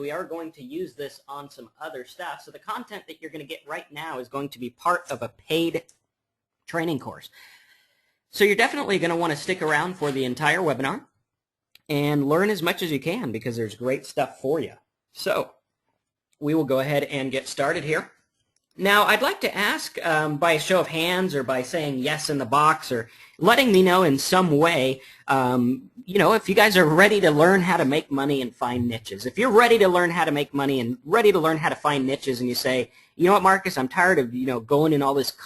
we are going to use this on some other stuff. So the content that you're going to get right now is going to be part of a paid training course. So you're definitely going to want to stick around for the entire webinar and learn as much as you can because there's great stuff for you. So we will go ahead and get started here. Now, I'd like to ask by a show of hands or by saying yes in the box or letting me know in some way, if you guys are ready to learn how to make money and find niches. If you're ready to learn how to make money and ready to learn how to find niches and you say, you know what, Marcus, I'm tired of, going in all this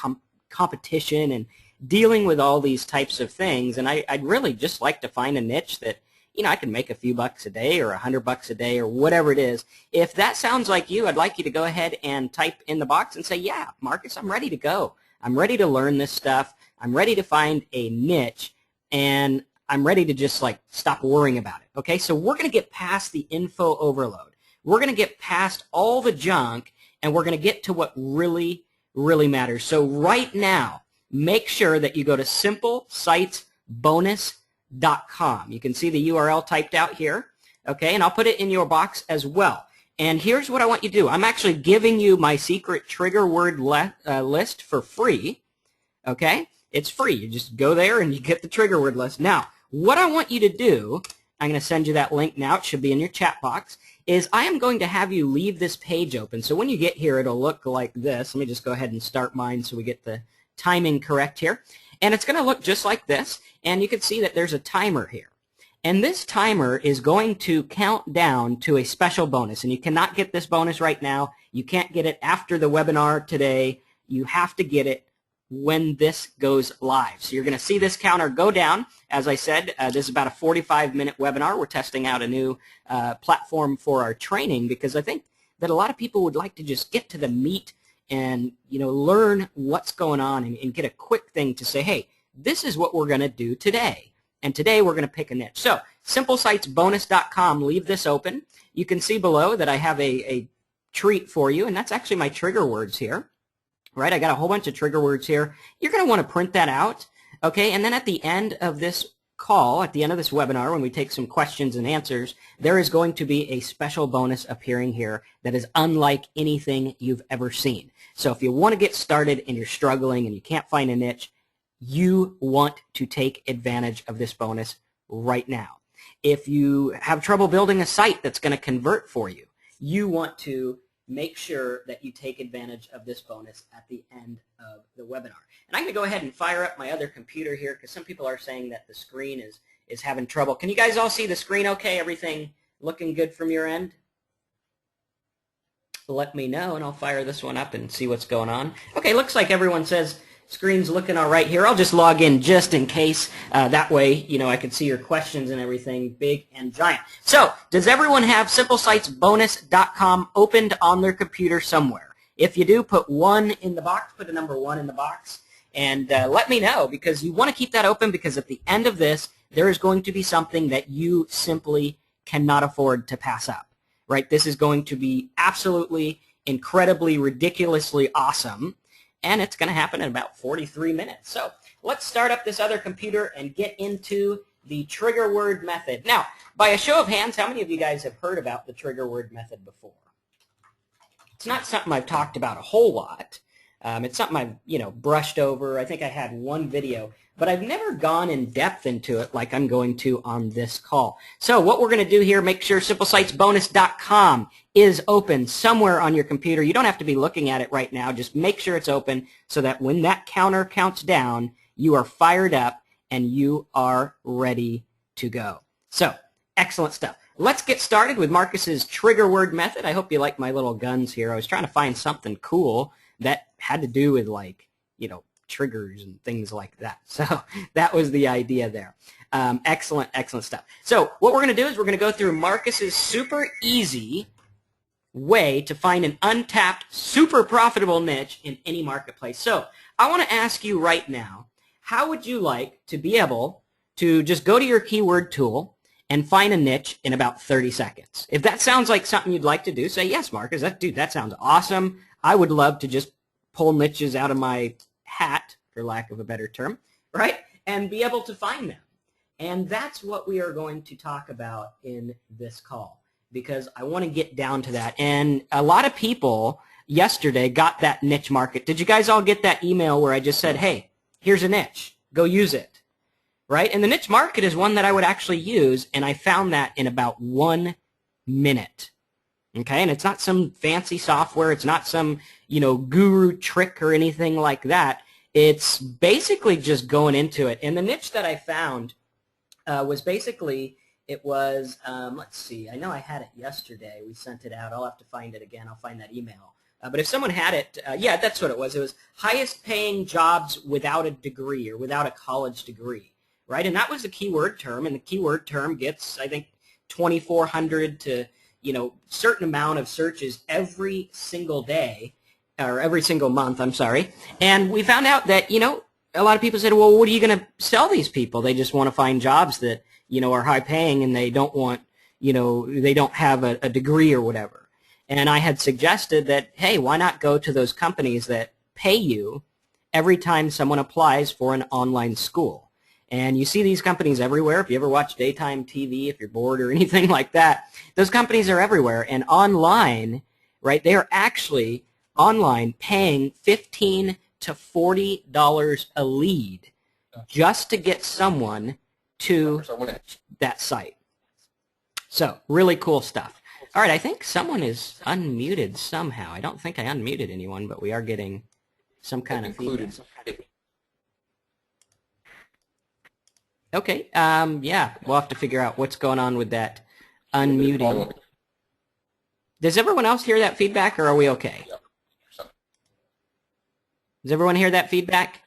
competition and dealing with all these types of things, and I'd really just like to find a niche that I can make a few bucks a day or $100 a day or whatever it is. If that sounds like you, I'd like you to go ahead and type in the box and say, yeah, Marcus, I'm ready to go. I'm ready to learn this stuff. I'm ready to find a niche, and I'm ready to just stop worrying about it. Okay, so we're going to get past the info overload. We're going to get past all the junk, and we're going to get to what really, really matters. So right now, make sure that you go to simplesitesbonus.com. You can see the URL typed out here, okay, and I'll put it in your box as well. And here's what I want you to do. I'm actually giving you my secret trigger word list for free, okay? It's free. You just go there and you get the trigger word list. Now, what I want you to do, I'm going to send you that link now. It should be in your chat box, is I am going to have you leave this page open. So when you get here, it'll look like this. Let me just go ahead and start mine so we get the timing correct here. And it's going to look just like this, and you can see that there's a timer here. And this timer is going to count down to a special bonus, and you cannot get this bonus right now. You can't get it after the webinar today. You have to get it when this goes live. So you're going to see this counter go down. As I said, this is about a 45-minute webinar. We're testing out a new platform for our training because I think that a lot of people would like to just get to the meat and learn what's going on and get a quick thing to say, hey, this is what we're going to do today. And today we're going to pick a niche. So simplesitesbonus.com, leave this open. You can see below that I have a treat for you, and that's actually my trigger words here. Right? I got a whole bunch of trigger words here. You're going to want to print that out, okay? And then at the end of this call, at the end of this webinar, when we take some questions and answers, there is going to be a special bonus appearing here that is unlike anything you've ever seen. So if you want to get started and you're struggling and you can't find a niche, you want to take advantage of this bonus right now. If you have trouble building a site that's going to convert for you, you want to make sure that you take advantage of this bonus at the end of the webinar. And I'm going to go ahead and fire up my other computer here because some people are saying that the screen is having trouble. Can you guys all see the screen okay? Everything looking good from your end? Let me know, and I'll fire this one up and see what's going on. Okay, looks like everyone says screen's looking all right here. I'll just log in just in case. That way, I can see your questions and everything big and giant. So, does everyone have simplesitesbonus.com opened on their computer somewhere? If you do, put 1 in the box, put the number 1 in the box, and let me know because you want to keep that open because at the end of this, there is going to be something that you simply cannot afford to pass up. Right? This is going to be absolutely, incredibly, ridiculously awesome. And it's going to happen in about 43 minutes. So let's start up this other computer and get into the trigger word method. Now, by a show of hands, how many of you guys have heard about the trigger word method before? It's not something I've talked about a whole lot. It's something I've, brushed over. I think I had one video, but I've never gone in depth into it like I'm going to on this call. So what we're going to do here, make sure simplesitesbonus.com is open somewhere on your computer. You don't have to be looking at it right now. Just make sure it's open so that when that counter counts down, you are fired up and you are ready to go. So, excellent stuff. Let's get started with Marcus's trigger word method. I hope you like my little guns here. I was trying to find something cool that had to do with triggers and things like that. So that was the idea there. Excellent, excellent stuff. So what we're going to do is we're going to go through Marcus's super easy way to find an untapped, super profitable niche in any marketplace. So I want to ask you right now, how would you like to be able to just go to your keyword tool and find a niche in about 30 seconds? If that sounds like something you'd like to do, say, yes, Marcus, that sounds awesome. I would love to just pull niches out of my hat, for lack of a better term, right, and be able to find them. And that's what we are going to talk about in this call. because I want to get down to that. And a lot of people yesterday got that niche market. Did you guys all get that email where I just said, hey, here's a niche, go use it, right? And the niche market is one that I would actually use, and I found that in about 1 minute. Okay, and it's not some fancy software. It's not some, guru trick or anything like that. It's basically just going into it. And the niche that I found was basically, it was, let's see, I know I had it yesterday. We sent it out. I'll have to find it again. I'll find that email. But if someone had it, yeah, that's what it was. It was highest paying jobs without a degree or without a college degree, right? And that was the keyword term, and the keyword term gets, I think, 2,400 to certain amount of searches every single day, or every single month, I'm sorry. And we found out that, a lot of people said, well, what are you going to sell these people? They just want to find jobs that, are high paying, and they don't want, they don't have a degree or whatever. And I had suggested that, hey, why not go to those companies that pay you every time someone applies for an online school? And you see these companies everywhere. If you ever watch daytime TV, if you're bored or anything like that, those companies are everywhere. And online, right, they are actually online paying $15 to $40 a lead just to get someone to that site. So really cool stuff. All right, I think someone is unmuted somehow. I don't think I unmuted anyone, but we are getting some kind of feedback. Okay, yeah, we'll have to figure out what's going on with that unmuting. Does everyone else hear that feedback, or are we okay? Does everyone hear that feedback?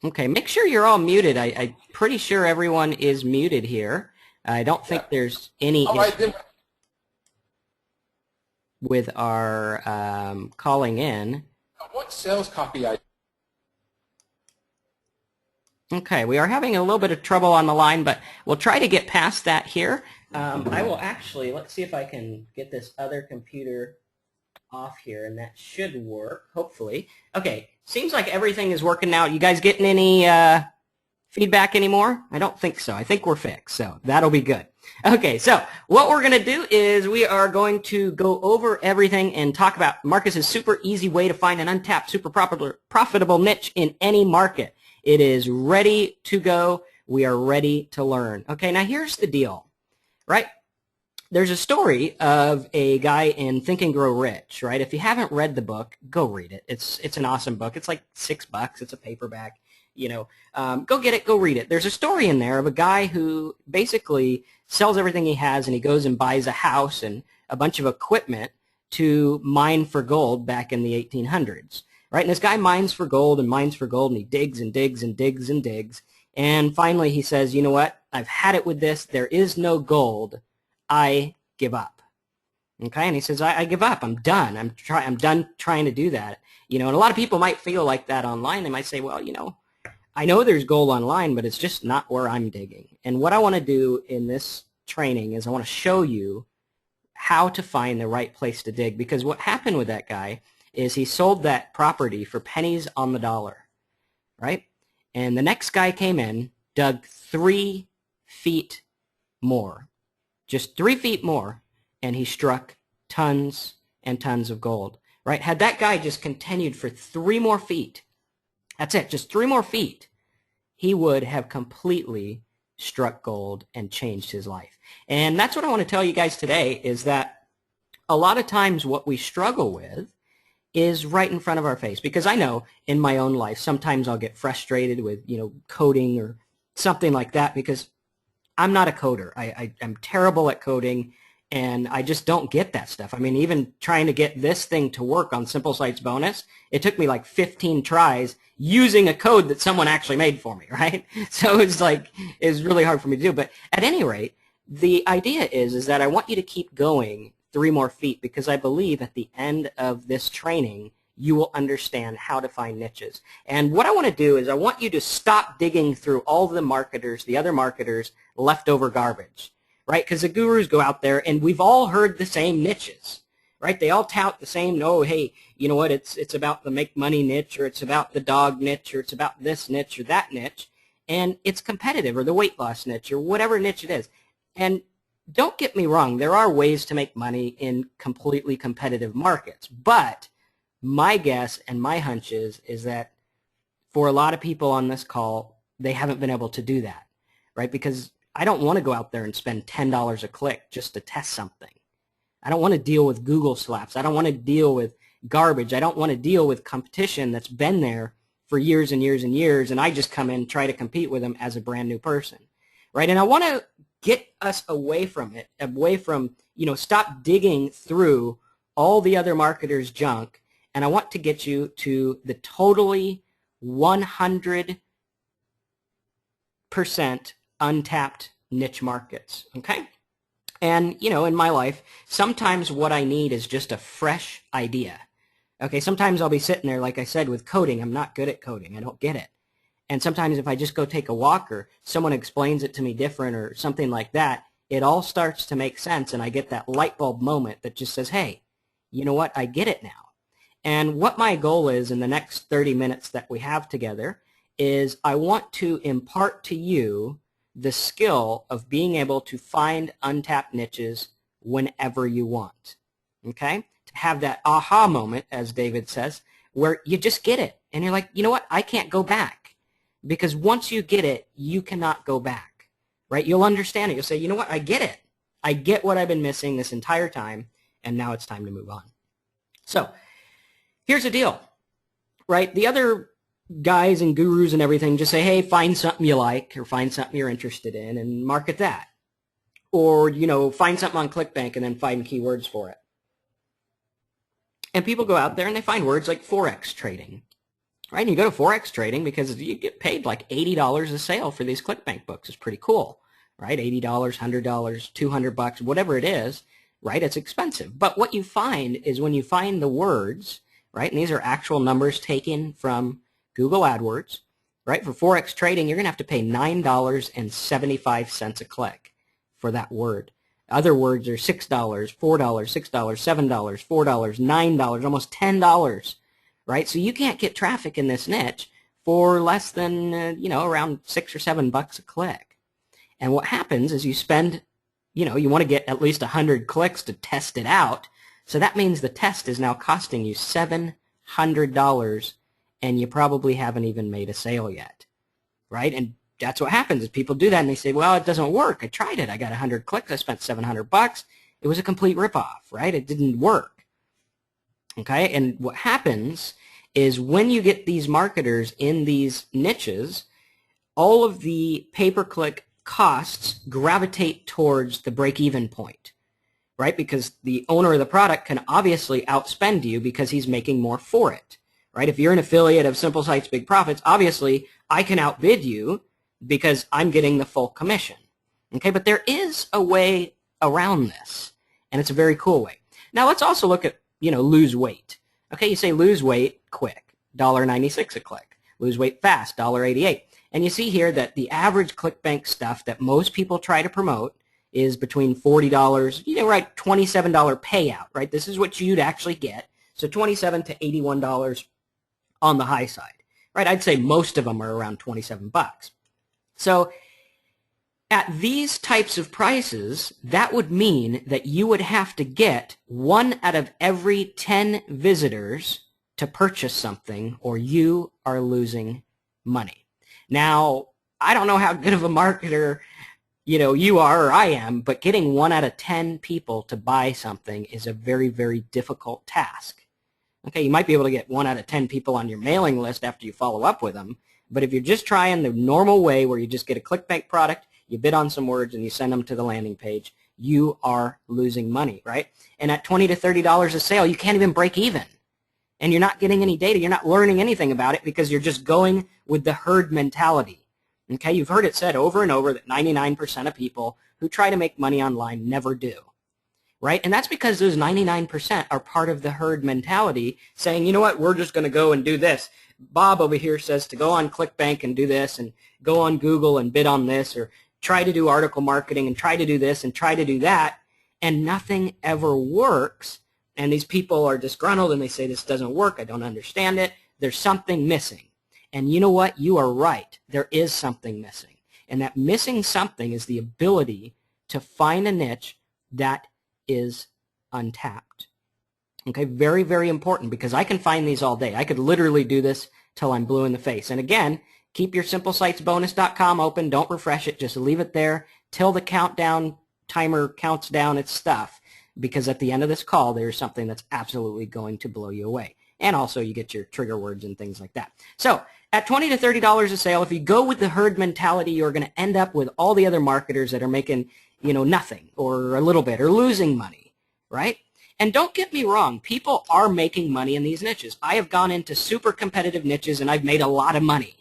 Okay, make sure you're all muted. I'm pretty sure everyone is muted here. I don't think there's any issue with our calling in. What sales copy Okay, we are having a little bit of trouble on the line, but we'll try to get past that here. I will actually, let's see if I can get this other computer off here, and that should work, hopefully. Okay, seems like everything is working now. You guys getting any feedback anymore? I don't think so. I think we're fixed, so that'll be good. Okay, so what we're going to do is we are going to go over everything and talk about Marcus's super easy way to find an untapped, super profitable niche in any market. It is ready to go. We are ready to learn. Okay, now here's the deal, right? There's a story of a guy in Think and Grow Rich, right? If you haven't read the book, go read it. It's an awesome book. It's like $6. It's a paperback. Go get it. Go read it. There's a story in there of a guy who basically sells everything he has, and he goes and buys a house and a bunch of equipment to mine for gold back in the 1800s. Right, and this guy mines for gold, and he digs and digs and digs and digs, and finally he says, you know what, I've had it with this, there is no gold, I give up. Okay, and he says, I give up, I'm done, I'm done trying to do that. And a lot of people might feel like that online. They might say, well, I know there's gold online, but it's just not where I'm digging. And what I want to do in this training is I want to show you how to find the right place to dig, because what happened with that guy is he sold that property for pennies on the dollar, right? And the next guy came in, dug 3 feet more, just 3 feet more, and he struck tons and tons of gold, right? Had that guy just continued for 3 more feet, that's it, just 3 more feet, he would have completely struck gold and changed his life. And that's what I want to tell you guys today, is that a lot of times what we struggle with is right in front of our face. Because I know in my own life, sometimes I'll get frustrated with, coding or something like that, because I'm not a coder. I'm terrible at coding, and I just don't get that stuff. I mean, even trying to get this thing to work on Simple Sites Bonus, it took me like 15 tries using a code that someone actually made for me, right? So it's really hard for me to do. But at any rate, the idea is that I want you to keep going 3 more feet, because I believe at the end of this training you will understand how to find niches. And what I want to do is I want you to stop digging through all the marketers, the other marketers' leftover garbage, right? Because the gurus go out there, and we've all heard the same niches, right? They all tout the same, oh, hey, you know what, it's about the make money niche, or it's about the dog niche, or it's about this niche or that niche, and it's competitive, or the weight loss niche, or whatever niche it is. And don't get me wrong, there are ways to make money in completely competitive markets, but my guess and my hunch is that for a lot of people on this call, they haven't been able to do that, right? Because I don't want to go out there and spend $10 a click just to test something. I don't want to deal with Google slaps. I don't want to deal with garbage. I don't want to deal with competition that's been there for years and years and years, and I just come in and try to compete with them as a brand new person, right? And I want to get us away from it, away from, stop digging through all the other marketers' junk, and I want to get you to the totally 100% untapped niche markets, okay? And, in my life, sometimes what I need is just a fresh idea. Okay, sometimes I'll be sitting there, like I said, with coding. I'm not good at coding. I don't get it. And sometimes if I just go take a walk or someone explains it to me different or something like that, it all starts to make sense, and I get that light bulb moment that just says, hey, you know what? I get it now. And what my goal is in the next 30 minutes that we have together is I want to impart to you the skill of being able to find untapped niches whenever you want, okay? To have that aha moment, as David says, where you just get it, and you're like, you know what? I can't go back, because once you get it, you cannot go back, right? You'll understand it. You'll say, you know what? I get it. I get what I've been missing this entire time, and now it's time to move on. So here's the deal, right? The other guys and gurus and everything just say, hey, find something you like or find something you're interested in and market that. Or, find something on ClickBank and then find keywords for it. And people go out there and they find words like Forex trading, right? And you go to Forex trading because you get paid like $80 a sale for these ClickBank books. It's pretty cool, right? $80, $100, $200, whatever it is, right? It's expensive. But what you find is when you find the words, right, and these are actual numbers taken from Google AdWords, right? For Forex trading, you're going to have to pay $9.75 a click for that word. Other words are $6, $4, $6, $7, $4, $9, almost $10, right? So you can't get traffic in this niche for less than, around $6 or $7 a click. And what happens is you spend, you want to get at least 100 clicks to test it out. So that means the test is now costing you $700, and you probably haven't even made a sale yet, right? And that's what happens is people do that, and they say, well, it doesn't work. I tried it. I got 100 clicks. I spent $700. It was a complete ripoff, right? It didn't work, okay? And what happens is when you get these marketers in these niches, all of the pay-per-click costs gravitate towards the break-even point, right? Because the owner of the product can obviously outspend you because he's making more for it, right? If you're an affiliate of Simple Sites Big Profits, obviously I can outbid you because I'm getting the full commission, okay? But there is a way around this, and it's a very cool way. Now let's also look at, lose weight. Okay, you say lose weight quick, $1.96 a click. Lose weight fast, $1.88. And you see here that the average ClickBank stuff that most people try to promote is between $40, right, $27 payout, right? This is what you'd actually get. So $27 to $81 on the high side, right? I'd say most of them are around $27. So at these types of prices, that would mean that you would have to get 1 out of every 10 visitors to purchase something, or you are losing money. Now, I don't know how good of a marketer you are or I am, but getting 1 out of 10 people to buy something is a very, very difficult task. Okay, you might be able to get 1 out of 10 people on your mailing list after you follow up with them, but if you're just trying the normal way where you just get a ClickBank product, you bid on some words, and you send them to the landing page, you are losing money, right? And at $20 to $30 a sale, you can't even break even. And you're not getting any data. You're not learning anything about it because you're just going with the herd mentality. Okay, you've heard it said over and over that 99% of people who try to make money online never do, right? And that's because those 99% are part of the herd mentality saying, you know what, we're just going to go and do this. Bob over here says to go on ClickBank and do this, and go on Google and bid on this, or try to do article marketing and try to do this and try to do that, and nothing ever works. And these people are disgruntled and they say, this doesn't work, I don't understand it, there's something missing. And you know what? You are right. There is something missing. And that missing something is the ability to find a niche that is untapped. Okay, very, very important, because I can find these all day. I could literally do this till I'm blue in the face. And again, keep your simplesitesbonus.com open. Don't refresh it. Just leave it there till the countdown timer counts down its stuff, because at the end of this call, there's something that's absolutely going to blow you away. And also, you get your trigger words and things like that. So at $20 to $30 a sale, if you go with the herd mentality, you're going to end up with all the other marketers that are making, nothing or a little bit or losing money, right? And don't get me wrong, people are making money in these niches. I have gone into super competitive niches and I've made a lot of money,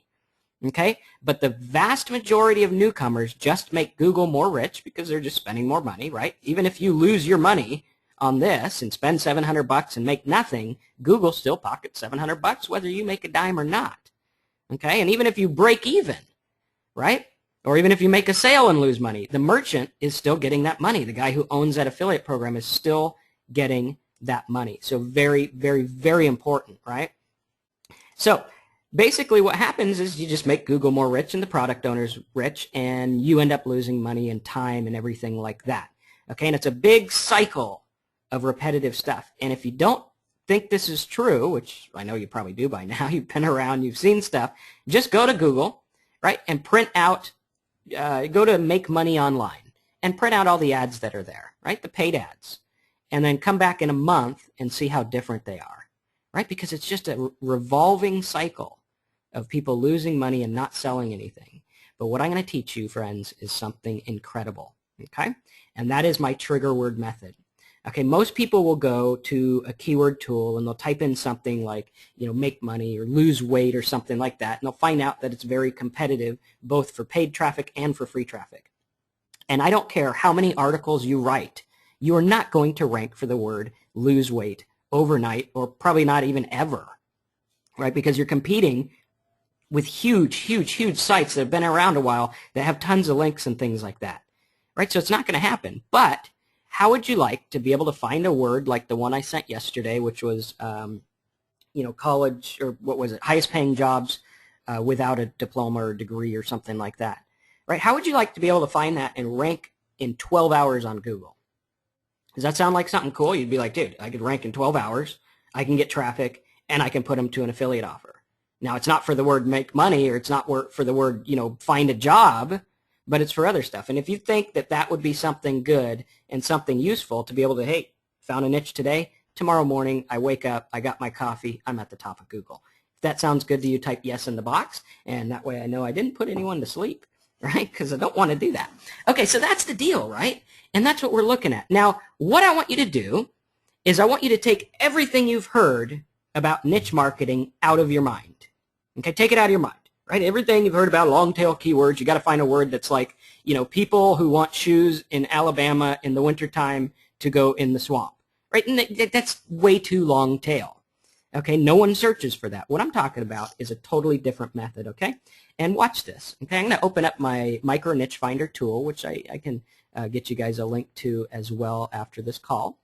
okay? But the vast majority of newcomers just make Google more rich because they're just spending more money, right? Even if you lose your money on this and spend $700 and make nothing, Google still pockets $700 whether you make a dime or not, okay? And even if you break even, right? Or even if you make a sale and lose money, the merchant is still getting that money. The guy who owns that affiliate program is still getting that money. So very, very, very important, right? So basically what happens is you just make Google more rich and the product owners rich, and you end up losing money and time and everything like that. Okay, and it's a big cycle of repetitive stuff. And if you don't think this is true, which I know you probably do by now, you've been around, you've seen stuff, just go to Google, right, and print out, go to Make Money Online and print out all the ads that are there, right, the paid ads. And then come back in a month and see how different they are, right? Because it's just a revolving cycle of people losing money and not selling anything. But what I'm going to teach you, friends, is something incredible, okay? And that is my trigger word method. Okay, most people will go to a keyword tool and they'll type in something like, make money or lose weight or something like that, and they'll find out that it's very competitive both for paid traffic and for free traffic. And I don't care how many articles you write, you are not going to rank for the word lose weight overnight, or probably not even ever, right? Because you're competing with huge, huge, huge sites that have been around a while that have tons of links and things like that, right? So it's not going to happen. But how would you like to be able to find a word like the one I sent yesterday, which was, college, or what was it, highest paying jobs without a diploma or degree or something like that, right? How would you like to be able to find that and rank in 12 hours on Google? Does that sound like something cool? You'd be like, dude, I could rank in 12 hours, I can get traffic, and I can put them to an affiliate offer. Now, it's not for the word make money, or it's not for the word, find a job, but it's for other stuff. And if you think that that would be something good and something useful to be able to, hey, found a niche today, tomorrow morning I wake up, I got my coffee, I'm at the top of Google. If that sounds good to you, type yes in the box, and that way I know I didn't put anyone to sleep, right? Because I don't want to do that. Okay, so that's the deal, right? And that's what we're looking at. Now, what I want you to do is I want you to take everything you've heard about niche marketing out of your mind. Okay, take it out of your mind, right? Everything you've heard about long tail keywords, you got to find a word that's like, people who want shoes in Alabama in the wintertime to go in the swamp, right? And that's way too long tail. Okay, no one searches for that. What I'm talking about is a totally different method, okay? And watch this, okay? I'm going to open up my Micro Niche Finder tool, which I can get you guys a link to as well after this call.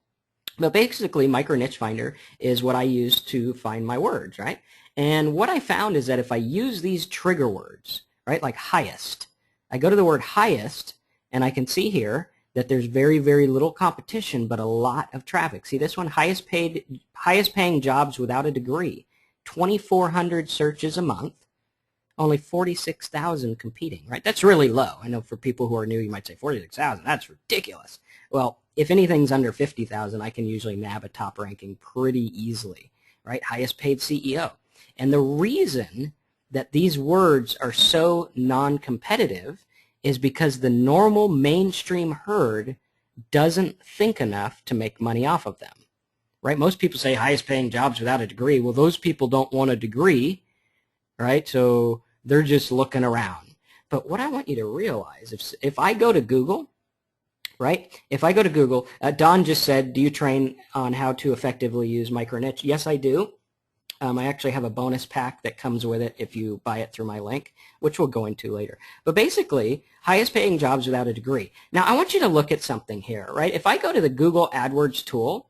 But basically, Micro Niche Finder is what I use to find my words, right? And what I found is that if I use these trigger words, right, like highest, I go to the word highest, and I can see here that there's very, very little competition, but a lot of traffic. See this one, highest paying jobs without a degree, 2,400 searches a month, only 46,000 competing, right? That's really low. I know for people who are new, you might say 46,000, that's ridiculous. Well, if anything's under 50,000, I can usually nab a top ranking pretty easily, right? Highest paid CEO. And the reason that these words are so non-competitive is because the normal mainstream herd doesn't think enough to make money off of them, right? Most people say highest paying jobs without a degree. Well, those people don't want a degree, right? So they're just looking around. But what I want you to realize, if I go to Google, right? If I go to Google, Don just said, do you train on how to effectively use micro niche? Yes, I do. I actually have a bonus pack that comes with it if you buy it through my link, which we'll go into later. But basically, highest paying jobs without a degree. Now, I want you to look at something here, right? If I go to the Google AdWords tool,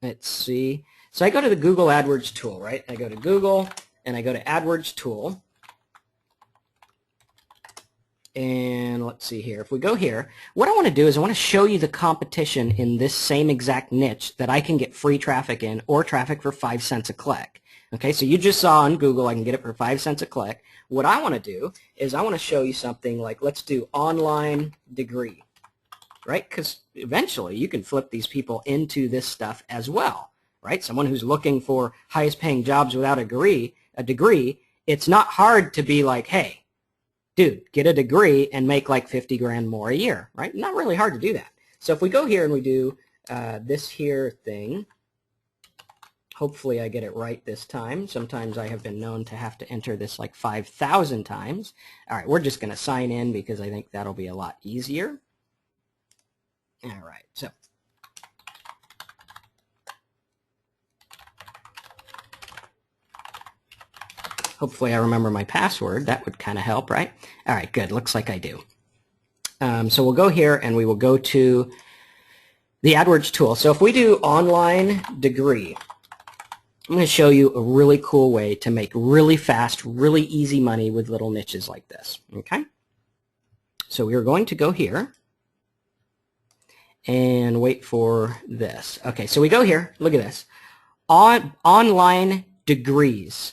let's see. So I go to the Google AdWords tool, right? I go to Google, and I go to AdWords tool. And let's see here. If we go here, what I want to do is I want to show you the competition in this same exact niche that I can get free traffic in or traffic for 5 cents a click. Okay, so you just saw on Google I can get it for 5 cents a click. What I want to do is I want to show you something like, let's do online degree, right? Because eventually you can flip these people into this stuff as well, right? Someone who's looking for highest paying jobs without a degree, it's not hard to be like, hey, dude, get a degree and make like 50 grand more a year, right? Not really hard to do that. So if we go here and we do this here thing, hopefully I get it right this time. Sometimes I have been known to have to enter this like 5,000 times. All right, we're just going to sign in because I think that'll be a lot easier. All right, so hopefully I remember my password. That would kind of help, right? All right, good. Looks like I do. So we'll go here and we will go to the AdWords tool. So if we do online degree, I'm going to show you a really cool way to make really fast, really easy money with little niches like this. Okay? So we are going to go here and wait for this. Okay, so we go here. Look at this. Online degrees.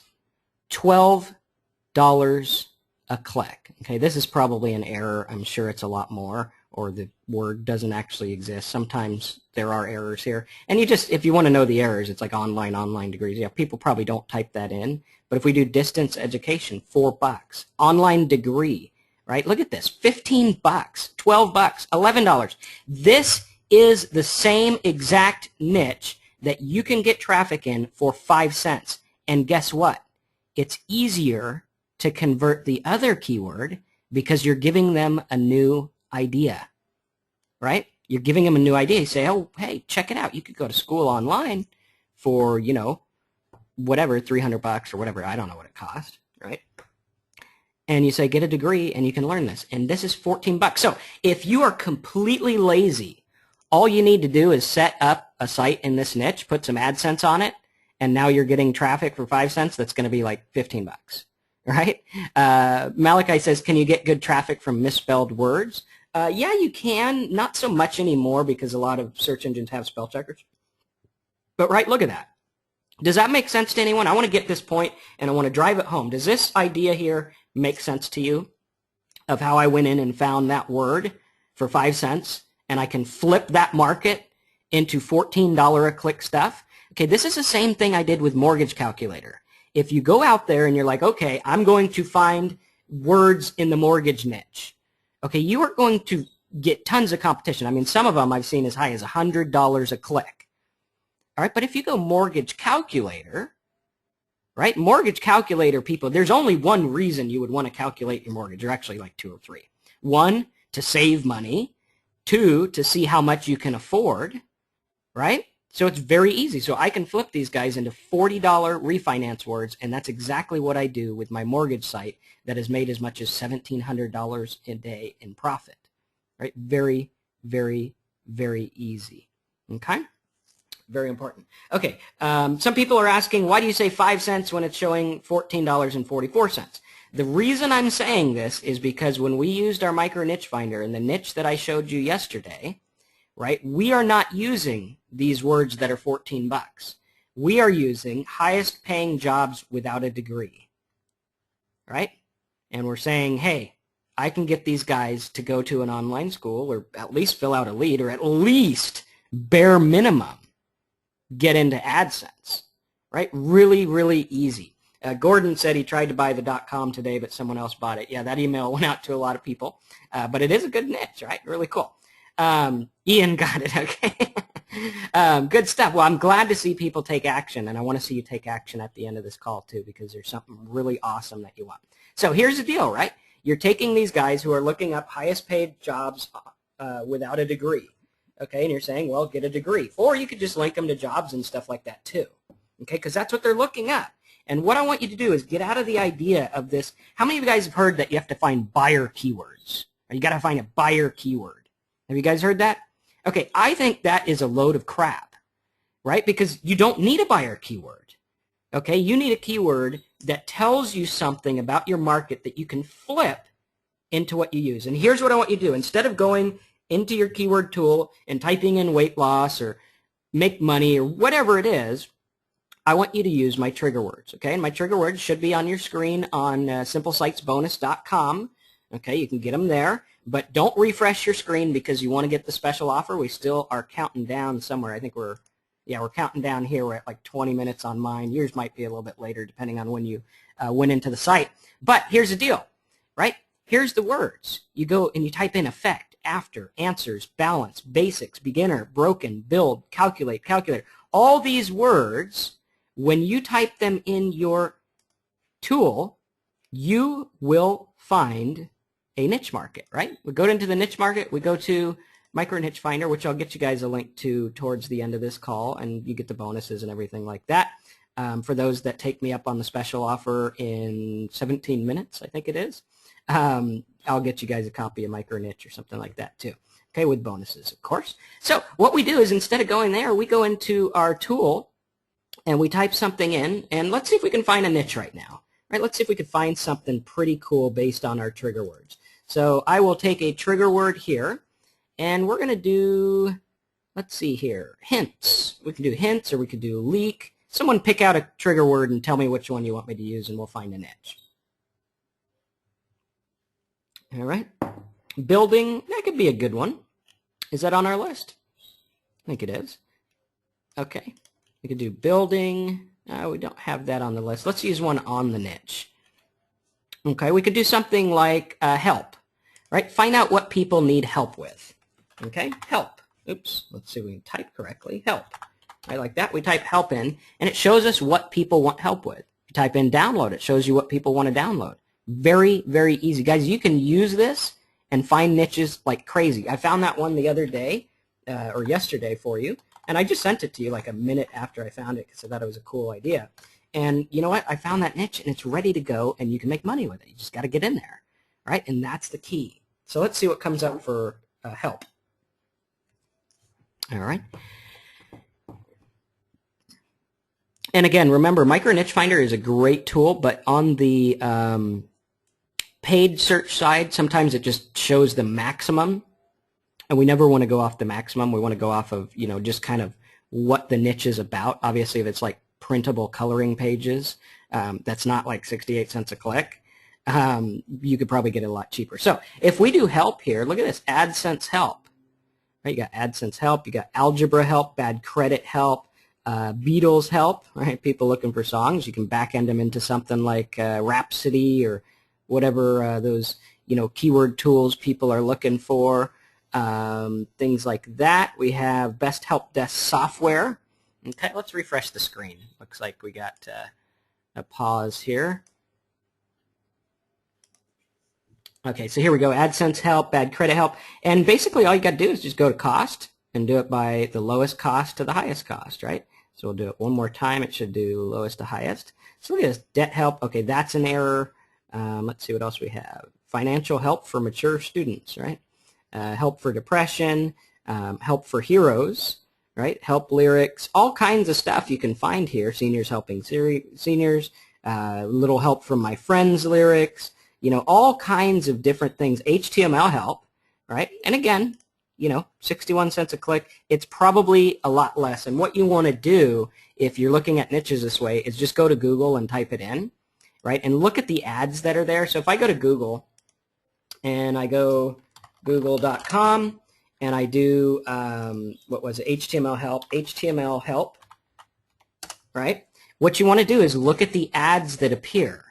$12 a click. Okay, this is probably an error. I'm sure it's a lot more, or the word doesn't actually exist. Sometimes there are errors here. And you just, if you want to know the errors, it's like online degrees. Yeah, people probably don't type that in. But if we do distance education, $4. Online degree, right? Look at this, $15, $12, $11. This is the same exact niche that you can get traffic in for 5 cents. And guess what? It's easier to convert the other keyword because you're giving them a new idea, right? You're giving them a new idea. You say, oh, hey, check it out. You could go to school online for, you know, whatever, $300 or whatever. I don't know what it cost, right? And you say, get a degree and you can learn this. And this is $14. So if you are completely lazy, all you need to do is set up a site in this niche, put some AdSense on it, and now you're getting traffic for 5 cents. That's going to be like $15, right? Malachi says, can you get good traffic from misspelled words? Yeah, you can. Not so much anymore because a lot of search engines have spell checkers. But right, look at that. Does that make sense to anyone? I want to get this point and I want to drive it home. Does this idea here make sense to you of how I went in and found that word for 5 cents and I can flip that market into $14 a click stuff? Okay, this is the same thing I did with Mortgage Calculator. If you go out there and you're like, okay, I'm going to find words in the mortgage niche, okay, you are going to get tons of competition. I mean, some of them I've seen as high as $100 a click. All right, but if you go Mortgage Calculator, right, Mortgage Calculator people, there's only one reason you would want to calculate your mortgage, or actually like 2 or 3. 1, to save money. 2, to see how much you can afford, right? So it's very easy. So I can flip these guys into $40 refinance words, and that's exactly what I do with my mortgage site that has made as much as $1,700 a day in profit. Right? Very, very, very easy. Okay? Very important. Okay, some people are asking, why do you say 5 cents when it's showing $14.44? The reason I'm saying this is because when we used our micro niche finder in the niche that I showed you yesterday, right, we are not using these words that are $14. We are using highest paying jobs without a degree, right? And we're saying, hey, I can get these guys to go to an online school or at least fill out a lead or at least bare minimum get into AdSense, right? Really, really easy. Gordon said he tried to buy the .com today, but someone else bought it. Yeah, that email went out to a lot of people, but it is a good niche, right? Really cool. Ian got it, okay. Good stuff. Well, I'm glad to see people take action, and I want to see you take action at the end of this call, too, because there's something really awesome that you want. So here's the deal, right? You're taking these guys who are looking up highest paid jobs without a degree, okay, and you're saying, well, get a degree. Or you could just link them to jobs and stuff like that, too, okay, because that's what they're looking up. And what I want you to do is get out of the idea of this. How many of you guys have heard that you have to find buyer keywords? Or you got to find a buyer keyword. Have you guys heard that? Okay, I think that is a load of crap, right? Because you don't need a buyer keyword. Okay, you need a keyword that tells you something about your market that you can flip into what you use. And here's what I want you to do. Instead of going into your keyword tool and typing in weight loss or make money or whatever it is, I want you to use my trigger words, okay? And my trigger words should be on your screen on simplesitesbonus.com. Okay, you can get them there, but don't refresh your screen because you want to get the special offer. We still are counting down somewhere. I think we're counting down here. We're at like 20 minutes on mine. Yours might be a little bit later depending on when you went into the site. But here's the deal, right? Here's the words. You go and you type in effect, after, answers, balance, basics, beginner, broken, build, calculate, calculator. All these words, when you type them in your tool, you will find a niche market, right? We go into the niche market. We go to Micro Niche Finder, which I'll get you guys a link to towards the end of this call, and you get the bonuses and everything like that. For those that take me up on the special offer in 17 minutes, I think it is. I'll get you guys a copy of Micro Niche or something like that too. Okay, with bonuses, of course. So what we do is instead of going there, we go into our tool and we type something in, and let's see if we can find a niche right now. Right, let's see if we can find something pretty cool based on our trigger words. So I will take a trigger word here, and we're going to do, let's see here, hints. We can do hints, or we could do leak. Someone pick out a trigger word and tell me which one you want me to use, and we'll find a niche. All right. Building, that could be a good one. Is that on our list? I think it is. Okay. We could do building. We don't have that on the list. Let's use one on the niche. Okay, we could do something like help, right? Find out what people need help with. Okay, help. Oops, let's see if we can type correctly. Help. Right, like that. We type help in, and it shows us what people want help with. You type in download, it shows you what people want to download. Very, very easy. Guys, you can use this and find niches like crazy. I found that one the other day, or yesterday for you, and I just sent it to you like a minute after I found it because I thought it was a cool idea. And you know what? I found that niche, and it's ready to go, and you can make money with it. You just got to get in there, right? And that's the key. So let's see what comes up for help. All right. And again, remember, Micro Niche Finder is a great tool, but on the paid search side, sometimes it just shows the maximum, and we never want to go off the maximum. We want to go off of, you know, just kind of what the niche is about. Obviously, if it's like printable coloring pages, that's not like 68 cents a click. You could probably get it a lot cheaper. So if we do help here, look at this, AdSense help. Right, you got AdSense help, you got algebra help, bad credit help, Beatles help, right? People looking for songs. You can back end them into something like Rhapsody or whatever those, you know, keyword tools people are looking for. Things like that. We have best help desk software. Okay, let's refresh the screen. Looks like we got a pause here. Okay, so here we go. AdSense help, bad credit help, and basically all you got to do is just go to cost and do it by the lowest cost to the highest cost, right? So we'll do it one more time. It should do lowest to highest. So look at this, debt help. Okay, that's an error. Let's see what else we have. Financial help for mature students, right? Help for depression, help for heroes, right? Help lyrics, all kinds of stuff you can find here. Seniors helping seniors, little help from my friends lyrics, you know, all kinds of different things. HTML help, right? And again, you know, 61 cents a click. It's probably a lot less. And what you want to do if you're looking at niches this way is just go to Google and type it in, right? And look at the ads that are there. So if I go to Google and I go google.com and I do, what was it, HTML help, right? What you want to do is look at the ads that appear.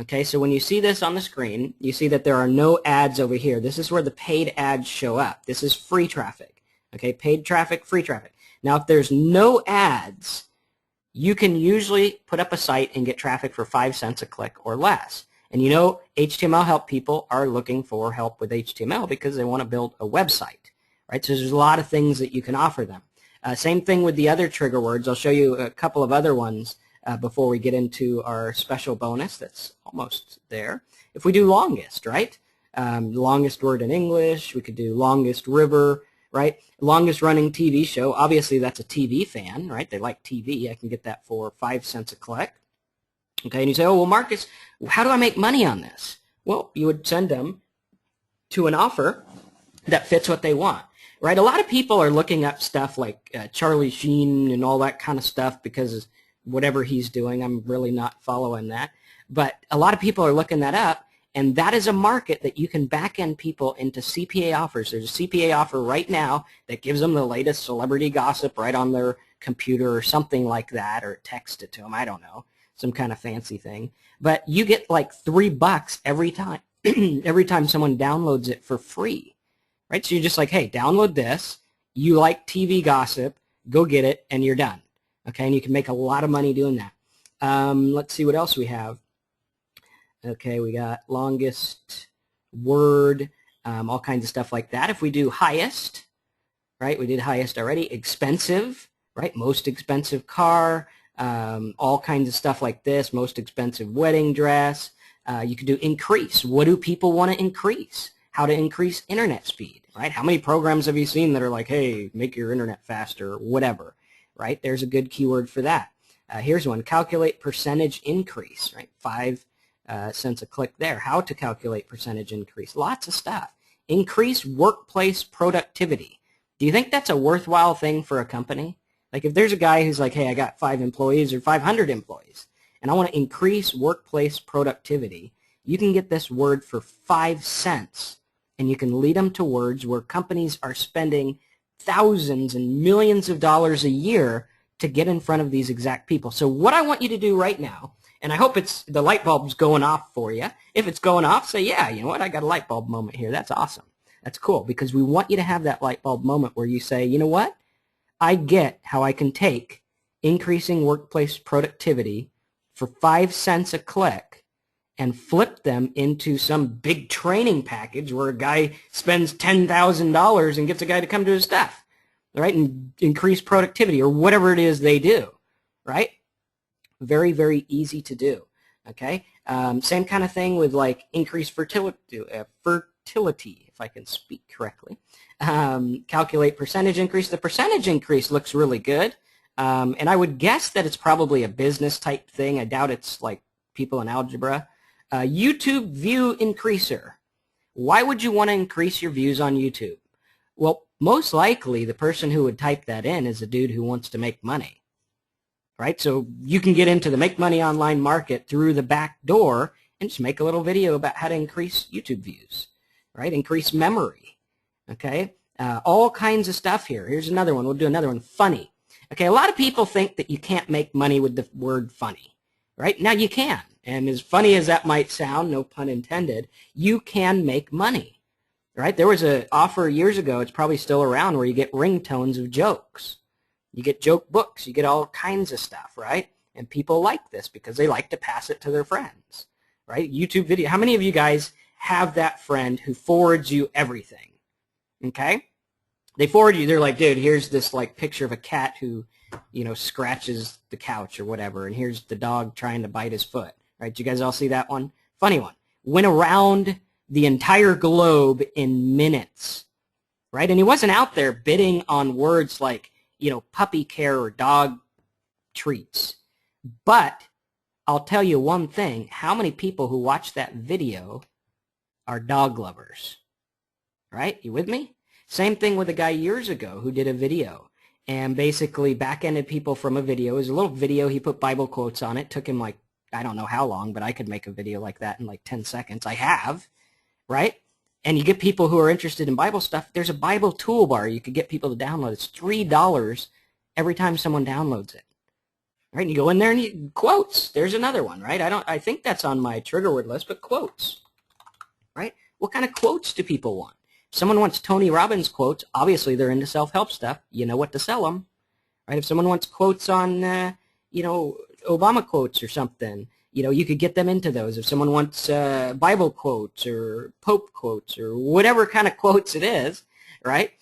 Okay, so when you see this on the screen, you see that there are no ads over here. This is where the paid ads show up. This is free traffic. Okay, paid traffic, free traffic. Now, if there's no ads, you can usually put up a site and get traffic for 5 cents a click or less. And you know, HTML help people are looking for help with HTML because they want to build a website, right? So there's a lot of things that you can offer them. Same thing with the other trigger words. I'll show you a couple of other ones before we get into our special bonus that's almost there. If we do longest, right? Longest word in English, we could do longest river, right? Longest running TV show. Obviously, that's a TV fan, right? They like TV. I can get that for 5 cents a click. Okay, and you say, oh, well, Marcus, how do I make money on this? Well, you would send them to an offer that fits what they want, right? A lot of people are looking up stuff like Charlie Sheen and all that kind of stuff because whatever he's doing, I'm really not following that. But a lot of people are looking that up, and that is a market that you can back-end people into CPA offers. There's a CPA offer right now that gives them the latest celebrity gossip right on their computer or something like that, or text it to them, I don't know, some kind of fancy thing. But you get like $3 every time, every time someone downloads it for free, right? So you're just like, hey, download this. You like TV gossip, go get it, and you're done. Okay, and you can make a lot of money doing that. Let's see what else we have. Okay, we got longest word, all kinds of stuff like that. If we do highest, right, we did highest already. Expensive, right, most expensive car, all kinds of stuff like this, most expensive wedding dress. You could do increase. What do people want to increase? How to increase internet speed, right? How many programs have you seen that are like, hey, make your internet faster, or whatever, right? There's a good keyword for that. Here's one, calculate percentage increase, right? 5 cents a click there. How to calculate percentage increase. Lots of stuff. Increase workplace productivity. Do you think that's a worthwhile thing for a company? Like if there's a guy who's like, hey, I got 5 employees or 500 employees, and I want to increase workplace productivity, you can get this word for 5 cents, and you can lead them to words where companies are spending thousands and millions of dollars a year to get in front of these exact people. So what I want you to do right now, and I hope it's the light bulb's going off for you. If it's going off, say, yeah, you know what, I got a light bulb moment here. That's awesome. That's cool, because we want you to have that light bulb moment where you say, you know what, I get how I can take increasing workplace productivity for 5 cents a click and flip them into some big training package where a guy spends $10,000 and gets a guy to come to his stuff, right, and increase productivity or whatever it is they do, right? Very, very easy to do, okay? Same kind of thing with like increased fertility, if I can speak correctly. Calculate percentage increase. The percentage increase looks really good, and I would guess that it's probably a business type thing. I doubt it's like people in algebra. YouTube view increaser. Why would you want to increase your views on YouTube? Well, most likely the person who would type that in is a dude who wants to make money. Right? So you can get into the make money online market through the back door and just make a little video about how to increase YouTube views, right? Increase memory, okay? All kinds of stuff here. Here's another one. We'll do another one. Funny. Okay, a lot of people think that you can't make money with the word funny, right? Now you can. And as funny as that might sound, no pun intended, you can make money, right? There was an offer years ago, it's probably still around, where you get ringtones of jokes. You get joke books. You get all kinds of stuff, right? And people like this because they like to pass it to their friends, right? YouTube video. How many of you guys have that friend who forwards you everything, okay? They forward you. They're like, dude, here's this like picture of a cat who, you know, scratches the couch or whatever, and here's the dog trying to bite his foot, right? You guys all see that one? Funny one. Went around the entire globe in minutes, right? And he wasn't out there bidding on words like, you know, puppy care or dog treats. But I'll tell you one thing, how many people who watch that video are dog lovers, right? You with me? Same thing with a guy years ago who did a video and basically back-ended people from a video. It was a little video, he put Bible quotes on it, took him like, I don't know how long, but I could make a video like that in like 10 seconds. I have, right? And you get people who are interested in Bible stuff. There's a Bible toolbar you could get people to download. It's $3 every time someone downloads it. Right? And you go in there and you quotes. There's another one, right? I think that's on my trigger word list, but quotes. Right? What kind of quotes do people want? If someone wants Tony Robbins quotes, obviously they're into self-help stuff. You know what to sell them. Right? If someone wants quotes on you know, Obama quotes or something, you know, you could get them into those. If someone wants Bible quotes or Pope quotes or whatever kind of quotes it is, right?